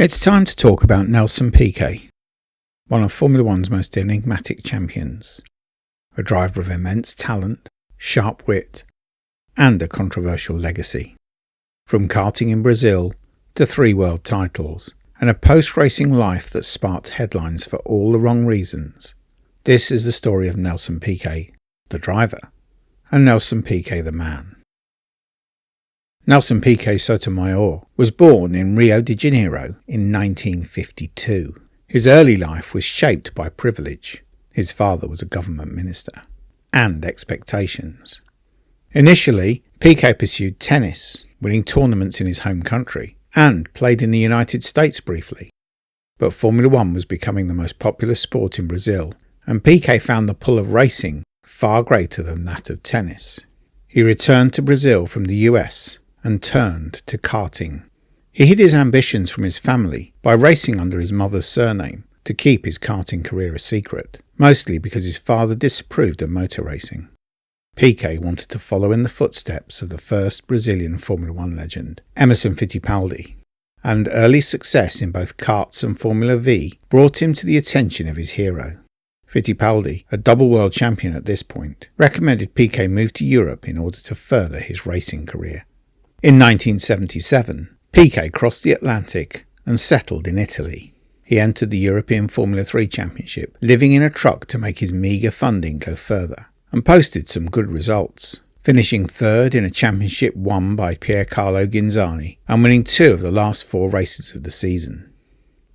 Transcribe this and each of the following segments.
It's time to talk about Nelson Piquet, one of Formula One's most enigmatic champions, a driver of immense talent, sharp wit, and a controversial legacy. From karting in Brazil to 3 world titles, and a post-racing life that sparked headlines for all the wrong reasons, this is the story of Nelson Piquet, the driver, and Nelson Piquet, the man. Nelson Piquet Sotomayor was born in Rio de Janeiro in 1952. His early life was shaped by privilege. His father was a government minister. And expectations. Initially, Piquet pursued tennis, winning tournaments in his home country, and played in the United States briefly. But Formula One was becoming the most popular sport in Brazil, and Piquet found the pull of racing far greater than that of tennis. He returned to Brazil from the US and turned to karting. He hid his ambitions from his family by racing under his mother's surname to keep his karting career a secret, mostly because his father disapproved of motor racing. Piquet wanted to follow in the footsteps of the first Brazilian Formula One legend, Emerson Fittipaldi, and early success in both karts and Formula V brought him to the attention of his hero. Fittipaldi, a double world champion at this point, recommended Piquet move to Europe in order to further his racing career. In 1977, Piquet crossed the Atlantic and settled in Italy. He entered the European Formula 3 Championship, living in a truck to make his meagre funding go further, and posted some good results, finishing third in a championship won by Piercarlo Ghinzani and winning 2 of the last 4 races of the season.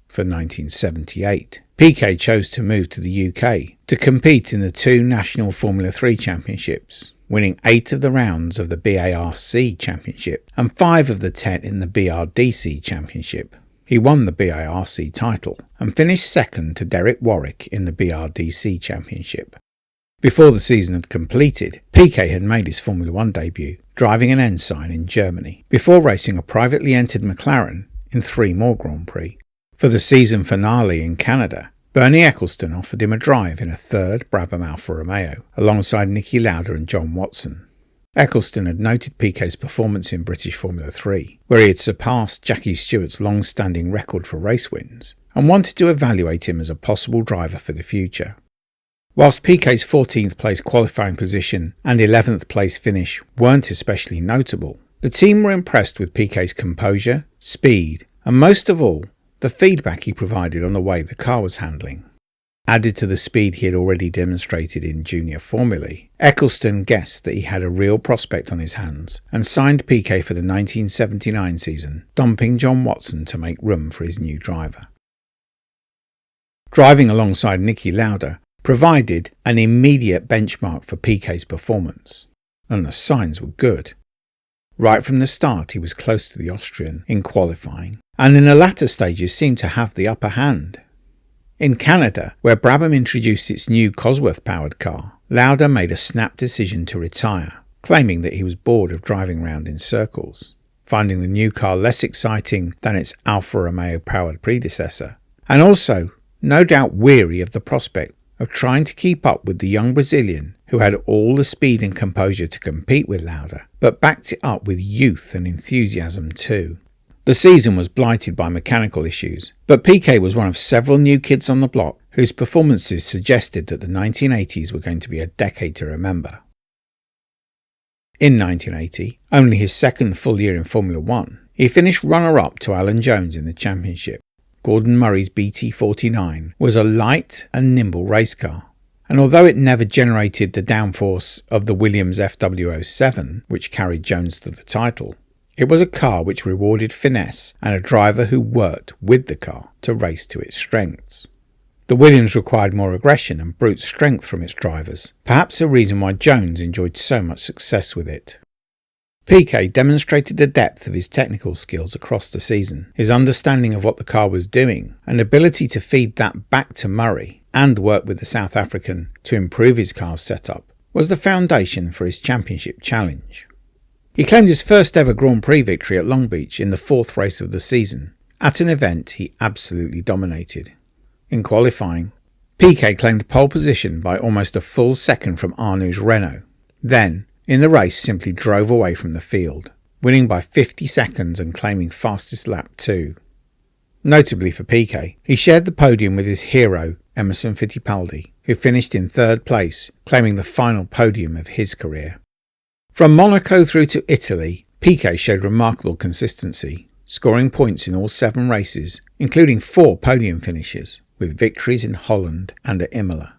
For 1978, Piquet chose to move to the UK to compete in the 2 national Formula 3 championships, winning 8 of the rounds of the BARC Championship and 5 of the 10 in the BRDC Championship. He won the BARC title and finished second to Derek Warwick in the BRDC Championship. Before the season had completed, Piquet had made his Formula One debut, driving an Ensign in Germany, before racing a privately entered McLaren in 3 more Grand Prix. For the season finale in Canada, Bernie Ecclestone offered him a drive in a 3rd Brabham Alfa Romeo, alongside Niki Lauda and John Watson. Ecclestone had noted Piquet's performance in British Formula 3, where he had surpassed Jackie Stewart's long-standing record for race wins, and wanted to evaluate him as a possible driver for the future. Whilst Piquet's 14th place qualifying position and 11th place finish weren't especially notable, the team were impressed with Piquet's composure, speed, and most of all, the feedback he provided on the way the car was handling. Added to the speed he had already demonstrated in junior formulae, Ecclestone guessed that he had a real prospect on his hands and signed Piquet for the 1979 season, dumping John Watson to make room for his new driver. Driving alongside Niki Lauda provided an immediate benchmark for Piquet's performance, and the signs were good. Right from the start he was close to the Austrian in qualifying, and in the latter stages seemed to have the upper hand. In Canada, where Brabham introduced its new Cosworth-powered car, Lauda made a snap decision to retire, claiming that he was bored of driving round in circles, finding the new car less exciting than its Alfa Romeo-powered predecessor, and also, no doubt, weary of the prospect of trying to keep up with the young Brazilian who had all the speed and composure to compete with Lauda, but backed it up with youth and enthusiasm too. The season was blighted by mechanical issues, but Piquet was one of several new kids on the block whose performances suggested that the 1980s were going to be a decade to remember. In 1980, only his 2nd full year in Formula One, he finished runner-up to Alan Jones in the championship. Gordon Murray's BT49 was a light and nimble race car, and although it never generated the downforce of the Williams FW07, which carried Jones to the title, it was a car which rewarded finesse and a driver who worked with the car to race to its strengths. The Williams required more aggression and brute strength from its drivers, perhaps a reason why Jones enjoyed so much success with it. Piquet demonstrated the depth of his technical skills across the season. His understanding of what the car was doing and ability to feed that back to Murray and work with the South African to improve his car's setup was the foundation for his championship challenge. He claimed his first ever Grand Prix victory at Long Beach in the 4th race of the season, at an event he absolutely dominated. In qualifying, Piquet claimed pole position by almost a full second from Arnoux Renault. Then, in the race, simply drove away from the field, winning by 50 seconds and claiming fastest lap too. Notably for Piquet, he shared the podium with his hero, Emerson Fittipaldi, who finished in third place, claiming the final podium of his career. From Monaco through to Italy, Piquet showed remarkable consistency, scoring points in all 7 races, including 4 podium finishes, with victories in Holland and at Imola.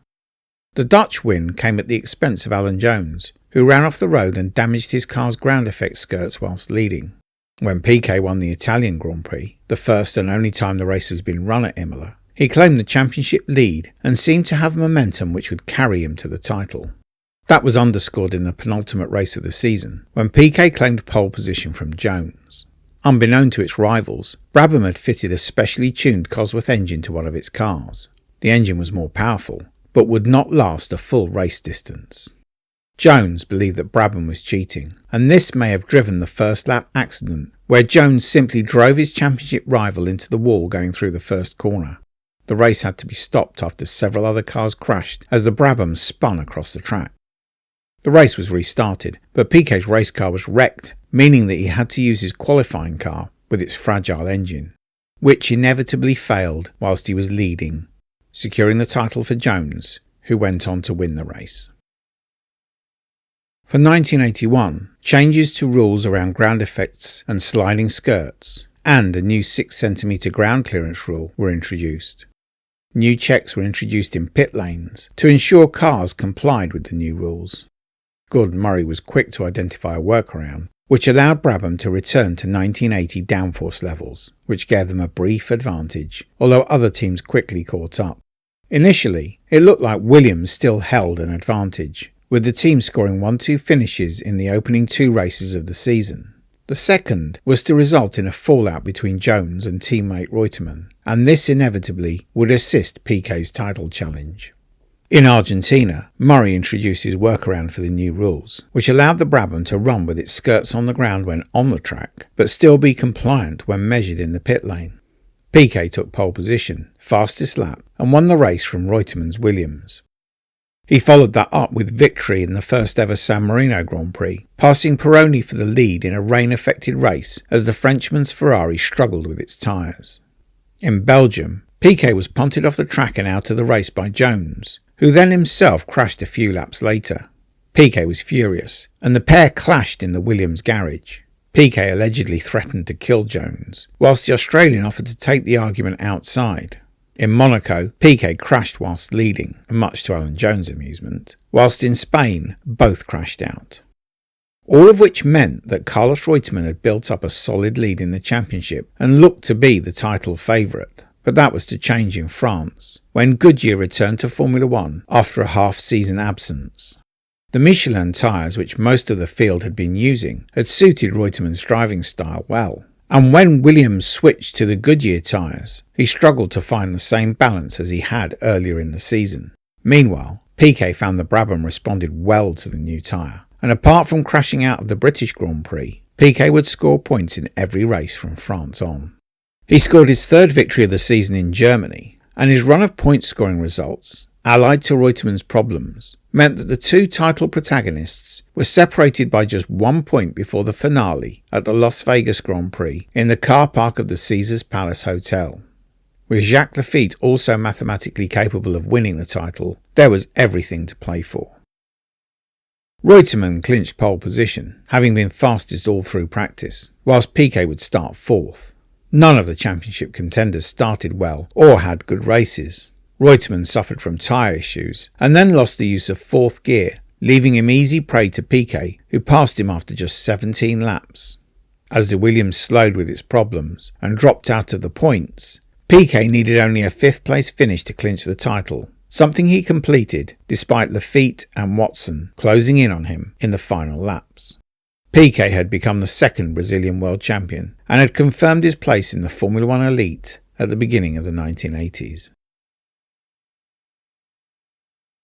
The Dutch win came at the expense of Alan Jones, who ran off the road and damaged his car's ground effect skirts whilst leading. When Piquet won the Italian Grand Prix, the first and only time the race has been run at Imola, he claimed the championship lead and seemed to have momentum which would carry him to the title. That was underscored in the penultimate race of the season, when Piquet claimed pole position from Jones. Unbeknown to its rivals, Brabham had fitted a specially tuned Cosworth engine to one of its cars. The engine was more powerful, but would not last a full race distance. Jones believed that Brabham was cheating, and this may have driven the first lap accident, where Jones simply drove his championship rival into the wall going through the first corner. The race had to be stopped after several other cars crashed as the Brabham spun across the track. The race was restarted, but Piquet's race car was wrecked, meaning that he had to use his qualifying car with its fragile engine, which inevitably failed whilst he was leading, securing the title for Jones, who went on to win the race. For 1981, changes to rules around ground effects and sliding skirts, and a new 6cm ground clearance rule were introduced. New checks were introduced in pit lanes to ensure cars complied with the new rules. Gordon Murray was quick to identify a workaround, which allowed Brabham to return to 1980 downforce levels, which gave them a brief advantage, although other teams quickly caught up. Initially, it looked like Williams still held an advantage, with the team scoring 1-2 finishes in the opening 2 races of the season. The second was to result in a fallout between Jones and teammate Reutemann, and this inevitably would assist Piquet's title challenge. In Argentina, Murray introduced his workaround for the new rules, which allowed the Brabham to run with its skirts on the ground when on the track, but still be compliant when measured in the pit lane. Piquet took pole position, fastest lap, and won the race from Reutemann's Williams. He followed that up with victory in the first ever San Marino Grand Prix, passing Pironi for the lead in a rain-affected race as the Frenchman's Ferrari struggled with its tyres. In Belgium, Piquet was punted off the track and out of the race by Jones, who then himself crashed a few laps later. Piquet was furious, and the pair clashed in the Williams garage. Piquet allegedly threatened to kill Jones, whilst the Australian offered to take the argument outside. In Monaco, Piquet crashed whilst leading, much to Alan Jones' amusement, whilst in Spain, both crashed out. All of which meant that Carlos Reutemann had built up a solid lead in the championship and looked to be the title favourite. But that was to change in France, when Goodyear returned to Formula One after a half-season absence. The Michelin tyres, which most of the field had been using, had suited Reutemann's driving style well. And when Williams switched to the Goodyear tyres, he struggled to find the same balance as he had earlier in the season. Meanwhile, Piquet found the Brabham responded well to the new tyre, and apart from crashing out of the British Grand Prix, Piquet would score points in every race from France on. He scored his 3rd victory of the season in Germany, and his run of point-scoring results, allied to Reutemann's problems, meant that the 2 title protagonists were separated by just 1 point before the finale at the Las Vegas Grand Prix in the car park of the Caesars Palace Hotel. With Jacques Lafitte also mathematically capable of winning the title, there was everything to play for. Reutemann clinched pole position, having been fastest all through practice, whilst Piquet would start 4th. None of the championship contenders started well or had good races. Reutemann suffered from tyre issues and then lost the use of 4th gear, leaving him easy prey to Piquet, who passed him after just 17 laps. As the Williams slowed with its problems and dropped out of the points, Piquet needed only a 5th place finish to clinch the title, something he completed despite Lafitte and Watson closing in on him in the final laps. Piquet had become the 2nd Brazilian world champion and had confirmed his place in the Formula One elite at the beginning of the 1980s.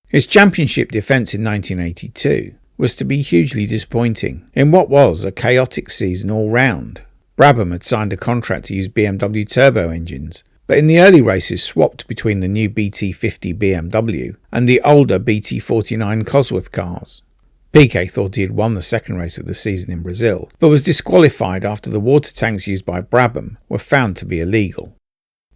His championship defence in 1982 was to be hugely disappointing in what was a chaotic season all round. Brabham had signed a contract to use BMW turbo engines, but in the early races swapped between the new BT50 BMW and the older BT49 Cosworth cars. Piquet thought he had won the 2nd race of the season in Brazil, but was disqualified after the water tanks used by Brabham were found to be illegal.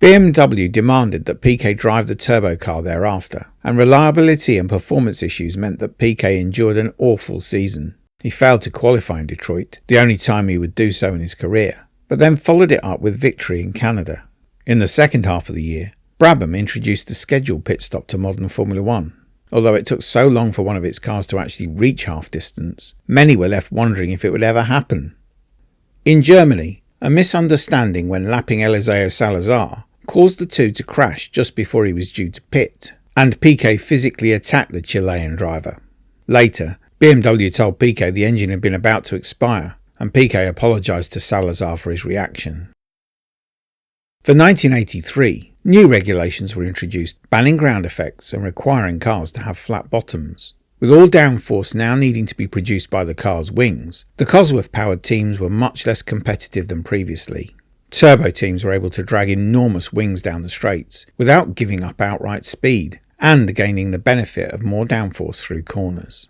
BMW demanded that Piquet drive the turbo car thereafter, and reliability and performance issues meant that Piquet endured an awful season. He failed to qualify in Detroit, the only time he would do so in his career, but then followed it up with victory in Canada. In the second half of the year, Brabham introduced the scheduled pit stop to modern Formula One. Although it took so long for one of its cars to actually reach half distance, many were left wondering if it would ever happen. In Germany, a misunderstanding when lapping Eliseo Salazar caused the two to crash just before he was due to pit, and Piquet physically attacked the Chilean driver. Later, BMW told Piquet the engine had been about to expire, and Piquet apologised to Salazar for his reaction. For 1983, new regulations were introduced, banning ground effects and requiring cars to have flat bottoms. With all downforce now needing to be produced by the car's wings, the Cosworth-powered teams were much less competitive than previously. Turbo teams were able to drag enormous wings down the straights without giving up outright speed, and gaining the benefit of more downforce through corners.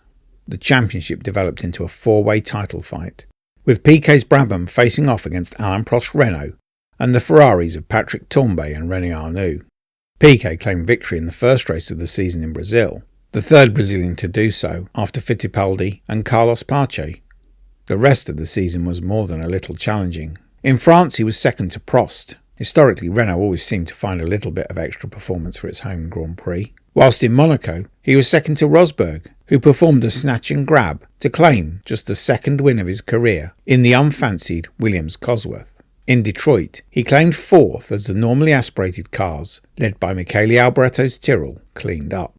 The championship developed into a four-way title fight, with Piquet's Brabham facing off against Alain Prost's Renault and the Ferraris of Patrick Tambay and René Arnoux. Piquet claimed victory in the first race of the season in Brazil, the third Brazilian to do so after Fittipaldi and Carlos Pache. The rest of the season was more than a little challenging. In France he was second to Prost. Historically, Renault always seemed to find a little bit of extra performance for its home Grand Prix. Whilst in Monaco, he was second to Rosberg, who performed a snatch and grab to claim just the second win of his career in the unfancied Williams Cosworth. In Detroit, he claimed fourth as the normally aspirated cars, led by Michele Alboretto's Tyrrell, cleaned up.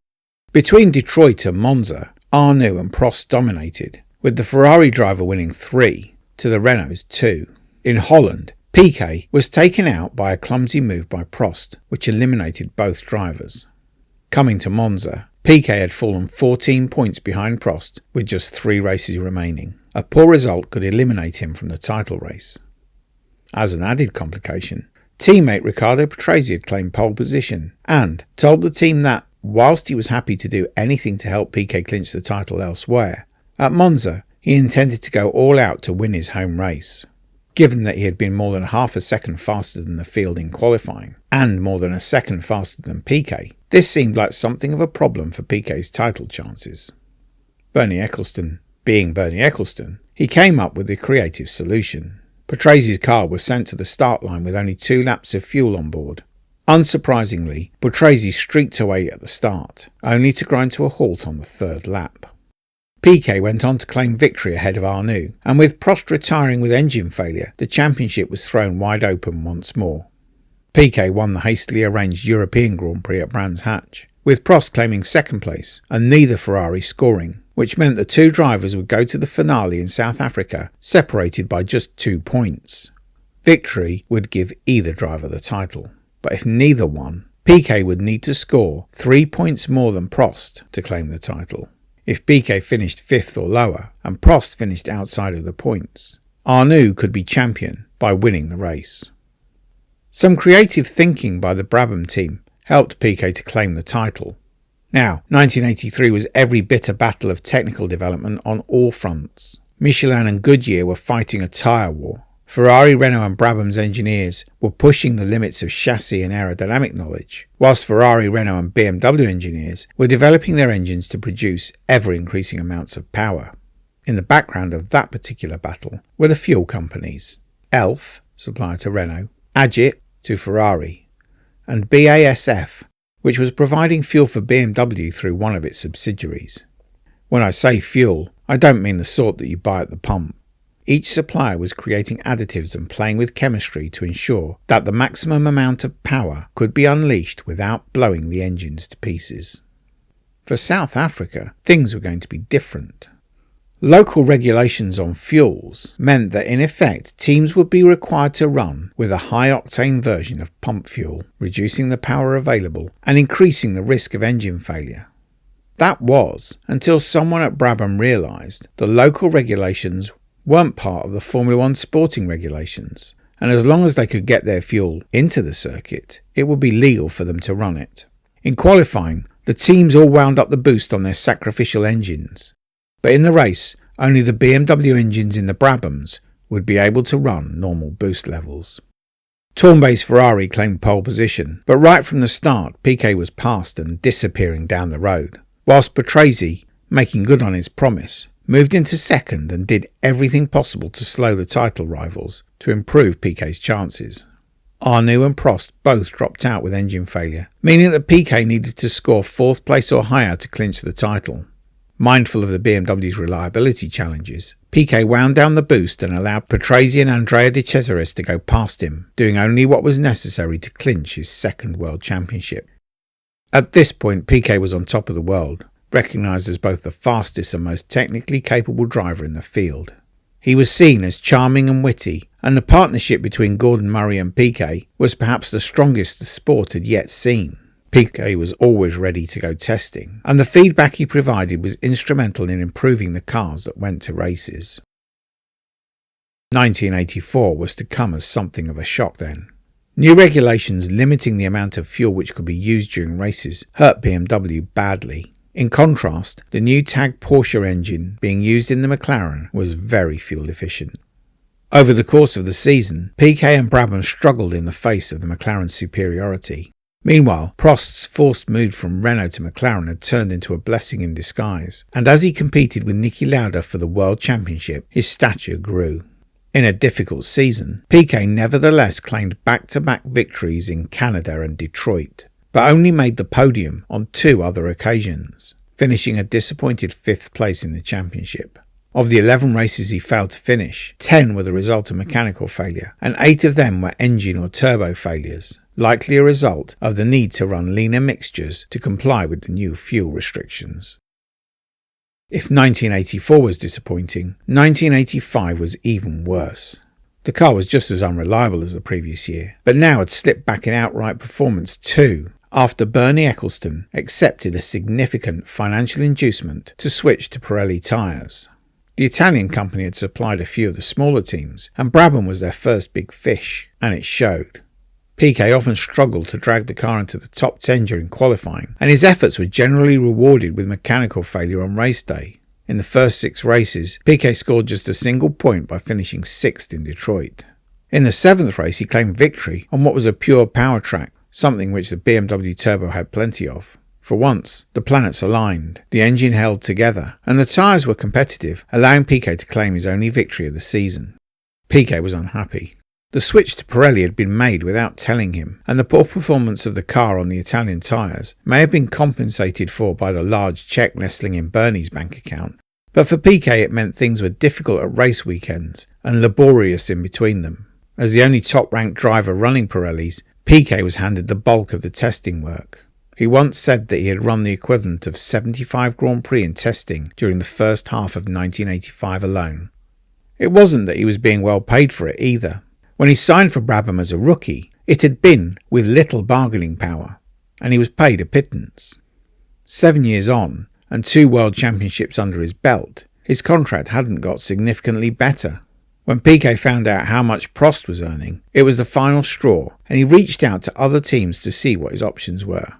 Between Detroit and Monza, Arnoux and Prost dominated, with the Ferrari driver winning 3 to the Renault's 2. In Holland, Piquet was taken out by a clumsy move by Prost, which eliminated both drivers. Coming to Monza, Piquet had fallen 14 points behind Prost with just 3 races remaining. A poor result could eliminate him from the title race. As an added complication, teammate Riccardo Patrese had claimed pole position and told the team that, whilst he was happy to do anything to help Piquet clinch the title elsewhere, at Monza he intended to go all out to win his home race. Given that he had been more than half a second faster than the field in qualifying, and more than a second faster than Piquet, this seemed like something of a problem for Piquet's title chances. Bernie Ecclestone being Bernie Ecclestone, he came up with a creative solution. Patrese's car was sent to the start line with only 2 laps of fuel on board. Unsurprisingly, Patrese streaked away at the start, only to grind to a halt on the 3rd lap. Piquet went on to claim victory ahead of Arnoux, and with Prost retiring with engine failure, the championship was thrown wide open once more. Piquet won the hastily arranged European Grand Prix at Brands Hatch, with Prost claiming 2nd place and neither Ferrari scoring, which meant the 2 drivers would go to the finale in South Africa separated by just 2 points. Victory would give either driver the title, but if neither won, Piquet would need to score 3 points more than Prost to claim the title. If Piquet finished 5th or lower, and Prost finished outside of the points, Arnoux could be champion by winning the race. Some creative thinking by the Brabham team helped Piquet to claim the title. Now, 1983 was every bit a battle of technical development on all fronts. Michelin and Goodyear were fighting a tyre war. Ferrari, Renault and Brabham's engineers were pushing the limits of chassis and aerodynamic knowledge, whilst Ferrari, Renault and BMW engineers were developing their engines to produce ever-increasing amounts of power. In the background of that particular battle were the fuel companies: Elf, supplier to Renault, Agit to Ferrari, and BASF, which was providing fuel for BMW through one of its subsidiaries. When I say fuel, I don't mean the sort that you buy at the pump. Each supplier was creating additives and playing with chemistry to ensure that the maximum amount of power could be unleashed without blowing the engines to pieces. For South Africa, things were going to be different. Local regulations on fuels meant that in effect teams would be required to run with a high-octane version of pump fuel, reducing the power available and increasing the risk of engine failure. That was until someone at Brabham realised the local regulations weren't part of the Formula One sporting regulations, and as long as they could get their fuel into the circuit, it would be legal for them to run it. In qualifying, the teams all wound up the boost on their sacrificial engines, but in the race, only the BMW engines in the Brabhams would be able to run normal boost levels. Tourne's Ferrari claimed pole position, but right from the start Piquet was passed and disappearing down the road, whilst Patrese, making good on his promise, moved into second and did everything possible to slow the title rivals to improve Piquet's chances. Arnoux and Prost both dropped out with engine failure, meaning that Piquet needed to score 4th place or higher to clinch the title. Mindful of the BMW's reliability challenges, Piquet wound down the boost and allowed Patrese and Andrea De Cesaris to go past him, doing only what was necessary to clinch his 2nd World Championship. At this point Piquet was on top of the world, recognised as both the fastest and most technically capable driver in the field. He was seen as charming and witty, and the partnership between Gordon Murray and Piquet was perhaps the strongest the sport had yet seen. Piquet was always ready to go testing, and the feedback he provided was instrumental in improving the cars that went to races. 1984 was to come as something of a shock then. New regulations limiting the amount of fuel which could be used during races hurt BMW badly. In contrast, the new TAG Porsche engine being used in the McLaren was very fuel efficient. Over the course of the season, Piquet and Brabham struggled in the face of the McLaren's superiority. Meanwhile, Prost's forced move from Renault to McLaren had turned into a blessing in disguise, and as he competed with Niki Lauda for the World Championship, his stature grew. In a difficult season, Piquet nevertheless claimed back-to-back victories in Canada and Detroit, but only made the podium on 2 other occasions, finishing a disappointed 5th place in the championship. Of the 11 races he failed to finish, 10 were the result of mechanical failure, and 8 of them were engine or turbo failures, likely a result of the need to run leaner mixtures to comply with the new fuel restrictions. If 1984 was disappointing, 1985 was even worse. The car was just as unreliable as the previous year, but now had slipped back in outright performance too, after Bernie Ecclestone accepted a significant financial inducement to switch to Pirelli tyres. The Italian company had supplied a few of the smaller teams, and Brabham was their first big fish, and it showed. Piquet often struggled to drag the car into the top 10 during qualifying, and his efforts were generally rewarded with mechanical failure on race day. In the first 6 races, Piquet scored just a single point by finishing 6th in Detroit. In the 7th race he claimed victory on what was a pure power track, something which the BMW Turbo had plenty of. For once, the planets aligned, the engine held together, and the tyres were competitive, allowing Piquet to claim his only victory of the season. Piquet was unhappy. The switch to Pirelli had been made without telling him, and the poor performance of the car on the Italian tyres may have been compensated for by the large cheque nestling in Bernie's bank account, but for Piquet it meant things were difficult at race weekends and laborious in between them. As the only top-ranked driver running Pirellis, Piquet was handed the bulk of the testing work. He once said that he had run the equivalent of 75 Grand Prix in testing during the first half of 1985 alone. It wasn't that he was being well paid for it either. When he signed for Brabham as a rookie, it had been with little bargaining power, and he was paid a pittance. 7 years on, and 2 world championships under his belt, his contract hadn't got significantly better. When Piquet found out how much Prost was earning, it was the final straw, and he reached out to other teams to see what his options were.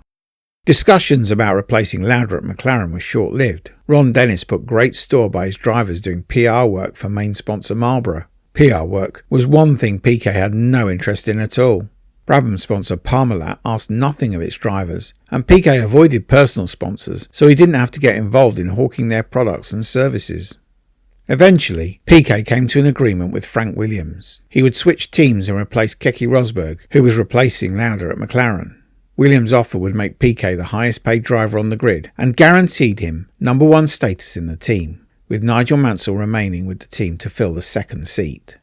Discussions about replacing Lauda at McLaren were short-lived. Ron Dennis put great store by his drivers doing PR work for main sponsor Marlboro. PR work was one thing Piquet had no interest in at all. Brabham sponsor Parmalat asked nothing of its drivers, and Piquet avoided personal sponsors so he didn't have to get involved in hawking their products and services. Eventually, Piquet came to an agreement with Frank Williams. He would switch teams and replace Keke Rosberg, who was replacing Lauda at McLaren. Williams' offer would make Piquet the highest paid driver on the grid and guaranteed him number 1 status in the team, with Nigel Mansell remaining with the team to fill the 2nd seat.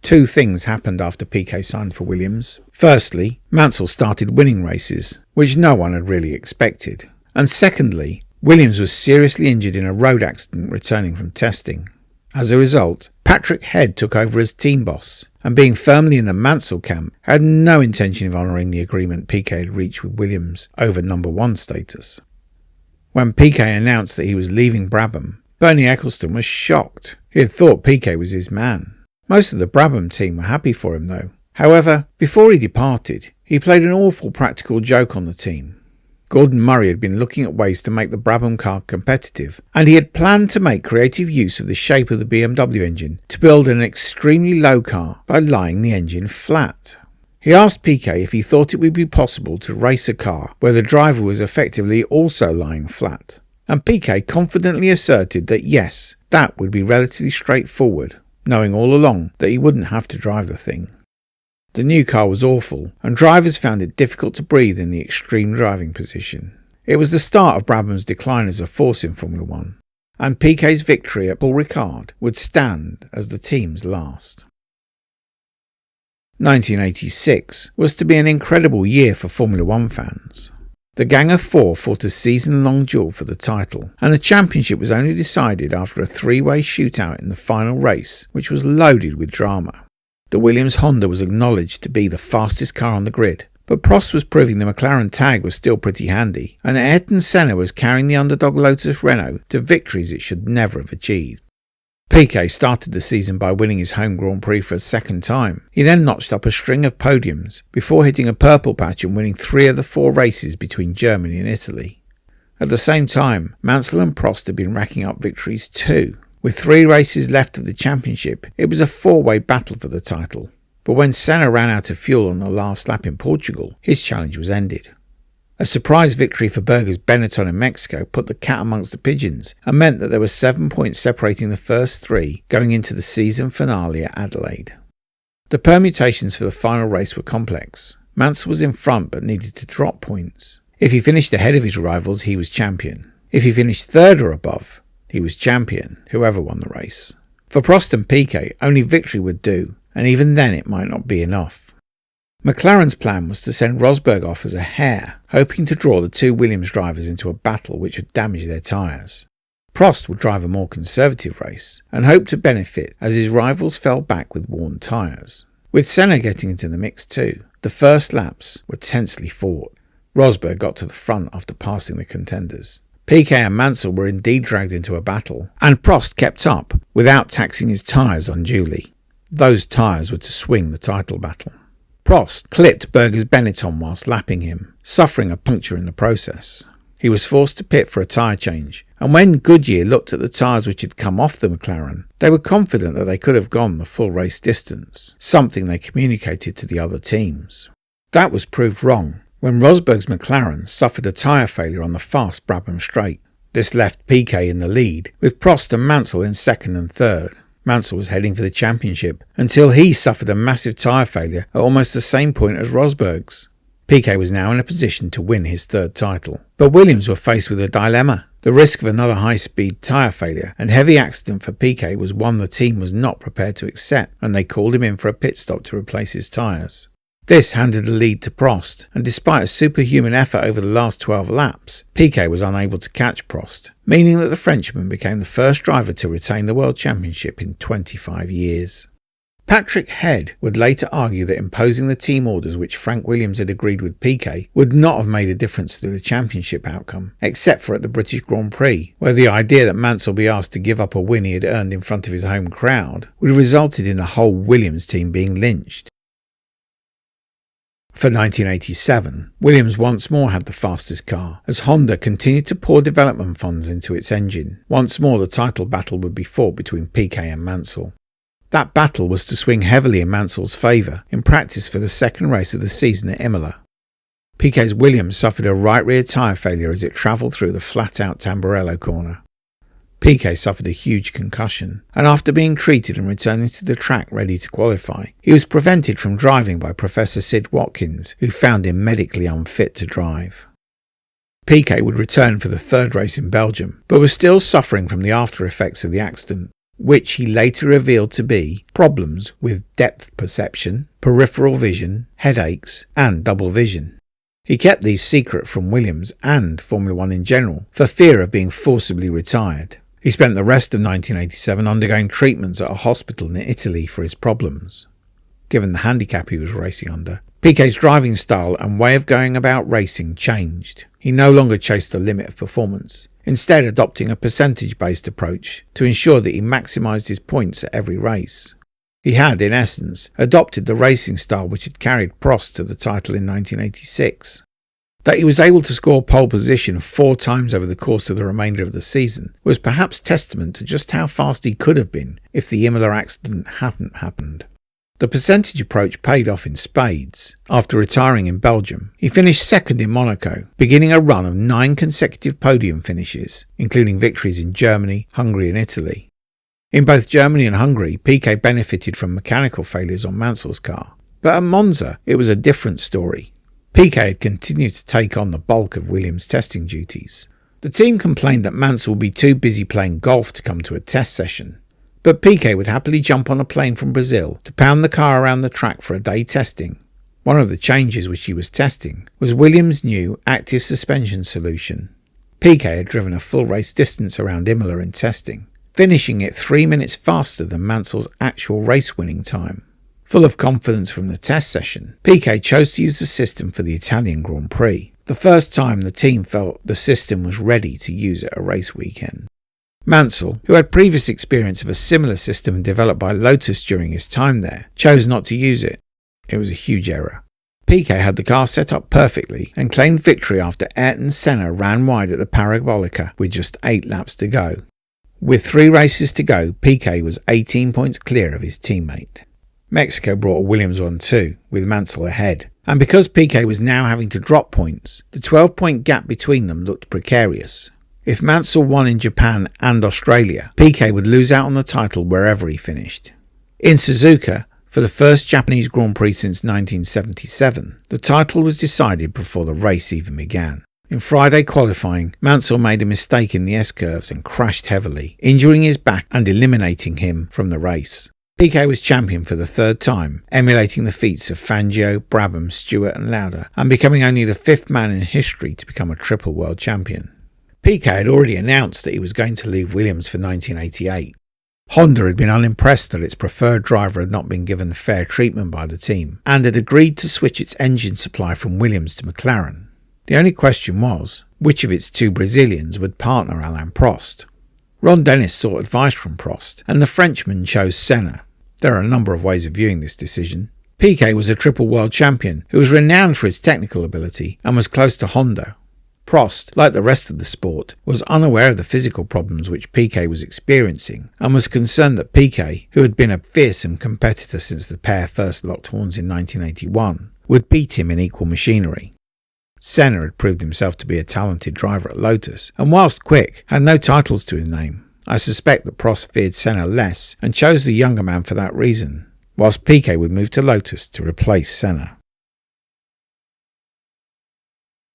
2 things happened after Piquet signed for Williams. Firstly, Mansell started winning races, which no one had really expected. And secondly, Williams was seriously injured in a road accident returning from testing. As a result, Patrick Head took over as team boss, and being firmly in the Mansell camp, had no intention of honouring the agreement Piquet had reached with Williams over number 1 status. When Piquet announced that he was leaving Brabham, Bernie Ecclestone was shocked. He had thought Piquet was his man. Most of the Brabham team were happy for him though. However, before he departed, he played an awful practical joke on the team. Gordon Murray had been looking at ways to make the Brabham car competitive, and he had planned to make creative use of the shape of the BMW engine to build an extremely low car by lying the engine flat. He asked Piquet if he thought it would be possible to race a car where the driver was effectively also lying flat, and Piquet confidently asserted that yes, that would be relatively straightforward, knowing all along that he wouldn't have to drive the thing. The new car was awful, and drivers found it difficult to breathe in the extreme driving position. It was the start of Brabham's decline as a force in Formula One, and Piquet's victory at Paul Ricard would stand as the team's last. 1986 was to be an incredible year for Formula One fans. The Gang of Four fought a season-long duel for the title, and the championship was only decided after a three-way shootout in the final race, which was loaded with drama. The Williams Honda was acknowledged to be the fastest car on the grid, but Prost was proving the McLaren tag was still pretty handy, and Ayrton Senna was carrying the underdog Lotus Renault to victories it should never have achieved. Piquet started the season by winning his home Grand Prix for a second time. He then notched up a string of podiums before hitting a purple patch and winning 3 of the 4 races between Germany and Italy. At the same time, Mansell and Prost had been racking up victories too. With 3 races left of the championship, it was a 4-way battle for the title. But when Senna ran out of fuel on the last lap in Portugal, his challenge was ended. A surprise victory for Berger's Benetton in Mexico put the cat amongst the pigeons and meant that there were 7 points separating the first 3 going into the season finale at Adelaide. The permutations for the final race were complex. Mansell was in front but needed to drop points. If he finished ahead of his rivals, he was champion. If he finished 3rd or above, he was champion, whoever won the race. For Prost and Piquet, only victory would do, and even then it might not be enough. McLaren's plan was to send Rosberg off as a hare, hoping to draw the 2 Williams drivers into a battle which would damage their tyres. Prost would drive a more conservative race, and hoped to benefit as his rivals fell back with worn tyres. With Senna getting into the mix too, the first laps were tensely fought. Rosberg got to the front after passing the contenders. Piquet and Mansell were indeed dragged into a battle, and Prost kept up without taxing his tyres unduly. Those tyres were to swing the title battle. Prost clipped Berger's Benetton whilst lapping him, suffering a puncture in the process. He was forced to pit for a tyre change, and when Goodyear looked at the tyres which had come off the McLaren, they were confident that they could have gone the full race distance, something they communicated to the other teams. That was proved wrong when Rosberg's McLaren suffered a tyre failure on the fast Brabham straight. This left Piquet in the lead, with Prost and Mansell in 2nd and 3rd. Mansell was heading for the championship until he suffered a massive tyre failure at almost the same point as Rosberg's. Piquet was now in a position to win his 3rd title. But Williams were faced with a dilemma. The risk of another high-speed tyre failure and heavy accident for Piquet was one the team was not prepared to accept, and they called him in for a pit stop to replace his tyres. This handed the lead to Prost, and despite a superhuman effort over the last 12 laps, Piquet was unable to catch Prost, meaning that the Frenchman became the first driver to retain the World Championship in 25 years. Patrick Head would later argue that imposing the team orders which Frank Williams had agreed with Piquet would not have made a difference to the championship outcome, except for at the British Grand Prix, where the idea that Mansell be asked to give up a win he had earned in front of his home crowd would have resulted in the whole Williams team being lynched. For 1987, Williams once more had the fastest car, as Honda continued to pour development funds into its engine. Once more the title battle would be fought between Piquet and Mansell. That battle was to swing heavily in Mansell's favour in practice for the 2nd race of the season at Imola. Piquet's Williams suffered a right rear tyre failure as it travelled through the flat-out Tamburello corner. Piquet suffered a huge concussion, and after being treated and returning to the track ready to qualify, he was prevented from driving by Professor Sid Watkins, who found him medically unfit to drive. Piquet would return for the 3rd race in Belgium, but was still suffering from the after effects of the accident, which he later revealed to be problems with depth perception, peripheral vision, headaches, and double vision. He kept these secret from Williams and Formula One in general for fear of being forcibly retired. He spent the rest of 1987 undergoing treatments at a hospital in Italy for his problems. Given the handicap he was racing under, Piquet's driving style and way of going about racing changed. He no longer chased the limit of performance, instead adopting a percentage-based approach to ensure that he maximised his points at every race. He had, in essence, adopted the racing style which had carried Prost to the title in 1986. That he was able to score pole position 4 times over the course of the remainder of the season was perhaps testament to just how fast he could have been if the Imola accident hadn't happened. The percentage approach paid off in spades. After retiring in Belgium, he finished second in Monaco, beginning a run of 9 consecutive podium finishes, including victories in Germany, Hungary and Italy. In both Germany and Hungary, Piquet benefited from mechanical failures on Mansell's car. But at Monza, it was a different story. Piquet had continued to take on the bulk of Williams' testing duties. The team complained that Mansell would be too busy playing golf to come to a test session, but Piquet would happily jump on a plane from Brazil to pound the car around the track for a day testing. One of the changes which he was testing was Williams' new active suspension solution. Piquet had driven a full race distance around Imola in testing, finishing it 3 minutes faster than Mansell's actual race-winning time. Full of confidence from the test session, Piquet chose to use the system for the Italian Grand Prix, the first time the team felt the system was ready to use at a race weekend. Mansell, who had previous experience of a similar system developed by Lotus during his time there, chose not to use it. It was a huge error. Piquet had the car set up perfectly and claimed victory after Ayrton Senna ran wide at the Parabolica with just 8 laps to go. With 3 races to go, Piquet was 18 points clear of his teammate. Mexico brought a Williams on too, with Mansell ahead, and because Piquet was now having to drop points, the 12-point gap between them looked precarious. If Mansell won in Japan and Australia, Piquet would lose out on the title wherever he finished. In Suzuka, for the first Japanese Grand Prix since 1977, the title was decided before the race even began. In Friday qualifying, Mansell made a mistake in the S-curves and crashed heavily, injuring his back and eliminating him from the race. Piquet was champion for the 3rd time, emulating the feats of Fangio, Brabham, Stewart and Lauda, and becoming only the 5th man in history to become a triple world champion. Piquet had already announced that he was going to leave Williams for 1988. Honda had been unimpressed that its preferred driver had not been given fair treatment by the team, and had agreed to switch its engine supply from Williams to McLaren. The only question was, which of its 2 Brazilians would partner Alain Prost? Ron Dennis sought advice from Prost, and the Frenchman chose Senna. There are a number of ways of viewing this decision. Piquet was a triple world champion who was renowned for his technical ability and was close to Honda. Prost, like the rest of the sport, was unaware of the physical problems which Piquet was experiencing and was concerned that Piquet, who had been a fearsome competitor since the pair first locked horns in 1981, would beat him in equal machinery. Senna had proved himself to be a talented driver at Lotus, and whilst quick, had no titles to his name. I suspect that Prost feared Senna less and chose the younger man for that reason, whilst Piquet would move to Lotus to replace Senna.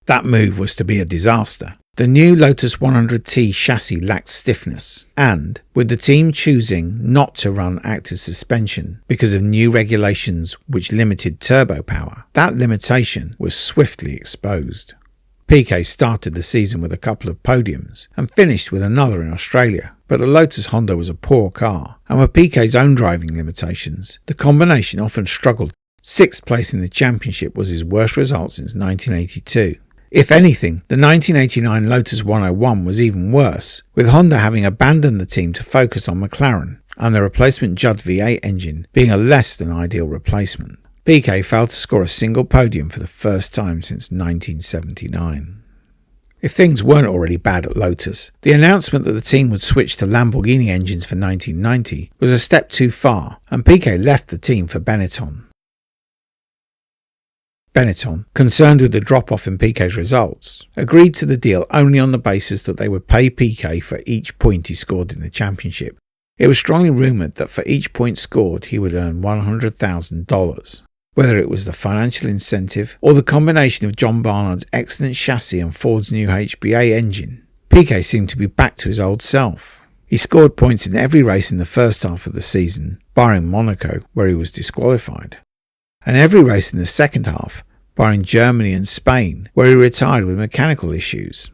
That move was to be a disaster. The new Lotus 100T chassis lacked stiffness, and, with the team choosing not to run active suspension because of new regulations which limited turbo power, that limitation was swiftly exposed. Piquet started the season with a couple of podiums and finished with another in Australia, but the Lotus Honda was a poor car, and with Piquet's own driving limitations, the combination often struggled. 6th place in the championship was his worst result since 1982. If anything, the 1989 Lotus 101 was even worse, with Honda having abandoned the team to focus on McLaren, and the replacement Judd V8 engine being a less than ideal replacement. Piquet failed to score a single podium for the first time since 1979. If things weren't already bad at Lotus, the announcement that the team would switch to Lamborghini engines for 1990 was a step too far, and Piquet left the team for Benetton. Benetton, concerned with the drop-off in Piquet's results, agreed to the deal only on the basis that they would pay Piquet for each point he scored in the championship. It was strongly rumoured that for each point scored he would earn $100,000. Whether it was the financial incentive or the combination of John Barnard's excellent chassis and Ford's new HBA engine, Piquet seemed to be back to his old self. He scored points in every race in the first half of the season, barring Monaco, where he was disqualified, and every race in the second half, barring Germany and Spain, where he retired with mechanical issues.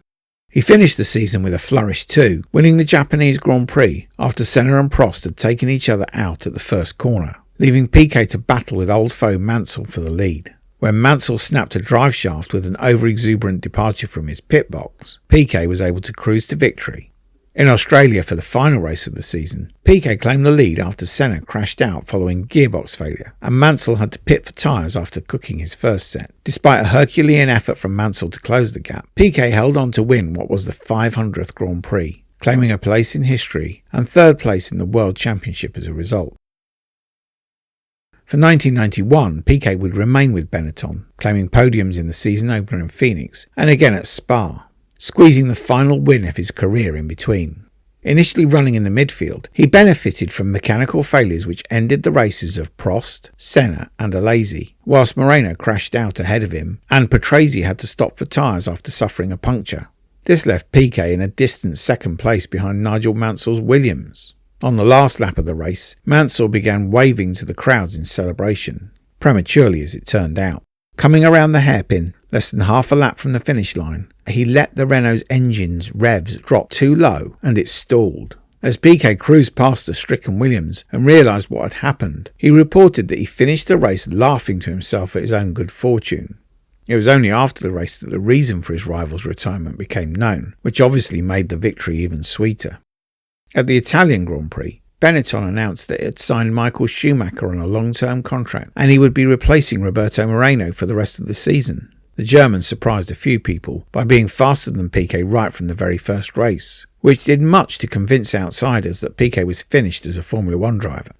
He finished the season with a flourish too, winning the Japanese Grand Prix after Senna and Prost had taken each other out at the first corner, leaving Piquet to battle with old foe Mansell for the lead. When Mansell snapped a drive shaft with an over-exuberant departure from his pit box, Piquet was able to cruise to victory. In Australia for the final race of the season, Piquet claimed the lead after Senna crashed out following gearbox failure, and Mansell had to pit for tyres after cooking his first set. Despite a Herculean effort from Mansell to close the gap, Piquet held on to win what was the 500th Grand Prix, claiming a place in history and 3rd place in the World Championship as a result. For 1991, Piquet would remain with Benetton, claiming podiums in the season opener in Phoenix and again at Spa, squeezing the final win of his career in between. Initially running in the midfield, he benefited from mechanical failures which ended the races of Prost, Senna and Alesi, whilst Moreno crashed out ahead of him and Patrese had to stop for tyres after suffering a puncture. This left Piquet in a distant second place behind Nigel Mansell's Williams. On the last lap of the race, Mansell began waving to the crowds in celebration, prematurely as it turned out. Coming around the hairpin, less than half a lap from the finish line, he let the Renault's engine's revs drop too low and it stalled. As Piquet cruised past the stricken Williams and realised what had happened, he reported that he finished the race laughing to himself at his own good fortune. It was only after the race that the reason for his rival's retirement became known, which obviously made the victory even sweeter. At the Italian Grand Prix, Benetton announced that it had signed Michael Schumacher on a long-term contract and he would be replacing Roberto Moreno for the rest of the season. The Germans surprised a few people by being faster than Piquet right from the very first race, which did much to convince outsiders that Piquet was finished as a Formula 1 driver.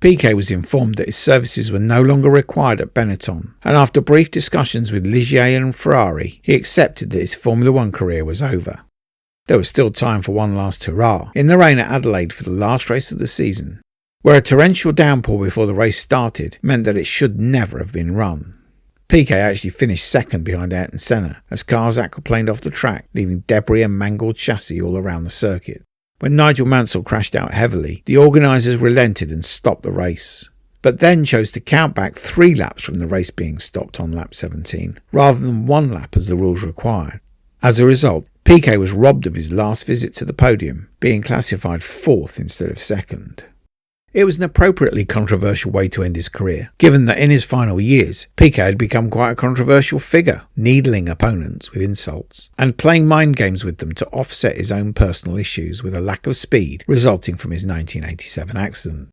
Piquet was informed that his services were no longer required at Benetton, and after brief discussions with Ligier and Ferrari, he accepted that his Formula 1 career was over. There was still time for one last hurrah in the rain at Adelaide for the last race of the season, where a torrential downpour before the race started meant that it should never have been run. Piquet actually finished second behind Ayrton Senna as cars aquaplaned off the track, leaving debris and mangled chassis all around the circuit. When Nigel Mansell crashed out heavily, the organisers relented and stopped the race, but then chose to count back 3 laps from the race being stopped on lap 17, rather than 1 lap as the rules required. As a result, Piquet was robbed of his last visit to the podium, being classified 4th instead of 2nd. It was an appropriately controversial way to end his career, given that in his final years, Piquet had become quite a controversial figure, needling opponents with insults, and playing mind games with them to offset his own personal issues with a lack of speed resulting from his 1987 accident.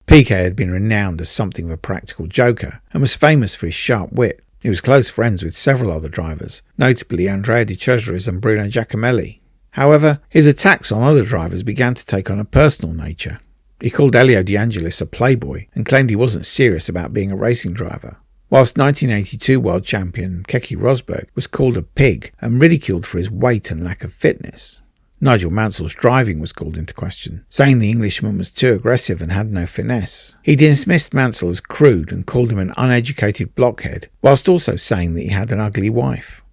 Piquet had been renowned as something of a practical joker, and was famous for his sharp wit. He was close friends with several other drivers, notably Andrea de Cesaris and Bruno Giacomelli. However, his attacks on other drivers began to take on a personal nature. He called Elio De Angelis a playboy and claimed he wasn't serious about being a racing driver, whilst 1982 world champion Keke Rosberg was called a pig and ridiculed for his weight and lack of fitness. Nigel Mansell's driving was called into question, saying the Englishman was too aggressive and had no finesse. He dismissed Mansell as crude and called him an uneducated blockhead, whilst also saying that he had an ugly wife.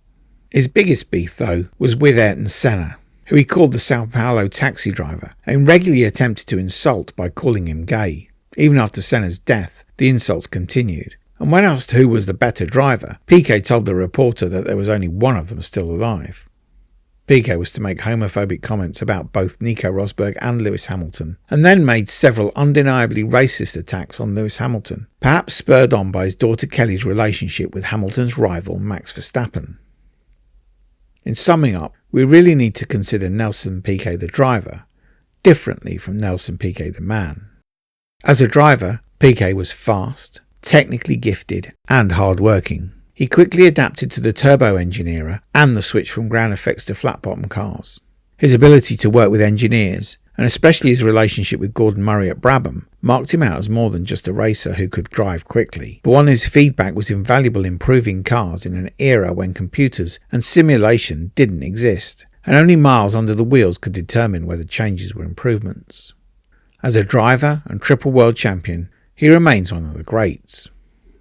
His biggest beef, though, was with Ayrton Senna, who he called the Sao Paulo taxi driver, and regularly attempted to insult by calling him gay. Even after Senna's death, the insults continued, and when asked who was the better driver, Piquet told the reporter that there was only one of them still alive. Piquet was to make homophobic comments about both Nico Rosberg and Lewis Hamilton, and then made several undeniably racist attacks on Lewis Hamilton, perhaps spurred on by his daughter Kelly's relationship with Hamilton's rival Max Verstappen. In summing up, we really need to consider Nelson Piquet the driver differently from Nelson Piquet the man. As a driver, Piquet was fast, technically gifted, and hard-working. He quickly adapted to the turbo engine era and the switch from ground effects to flat-bottom cars. His ability to work with engineers, and especially his relationship with Gordon Murray at Brabham, marked him out as more than just a racer who could drive quickly, but one whose feedback was invaluable in improving cars in an era when computers and simulation didn't exist, and only miles under the wheels could determine whether changes were improvements. As a driver and triple world champion, he remains one of the greats.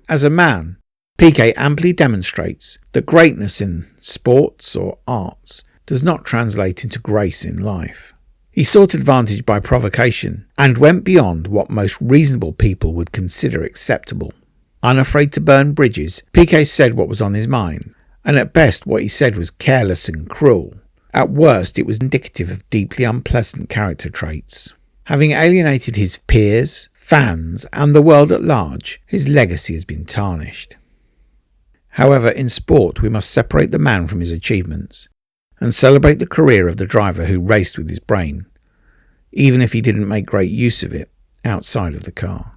As a man, Piquet amply demonstrates that greatness in sports or arts does not translate into grace in life. He sought advantage by provocation and went beyond what most reasonable people would consider acceptable. Unafraid to burn bridges, Piquet said what was on his mind, and at best what he said was careless and cruel. At worst it was indicative of deeply unpleasant character traits. Having alienated his peers, fans, and the world at large, his legacy has been tarnished. However, in sport we must separate the man from his achievements and celebrate the career of the driver who raced with his brain, even if he didn't make great use of it outside of the car.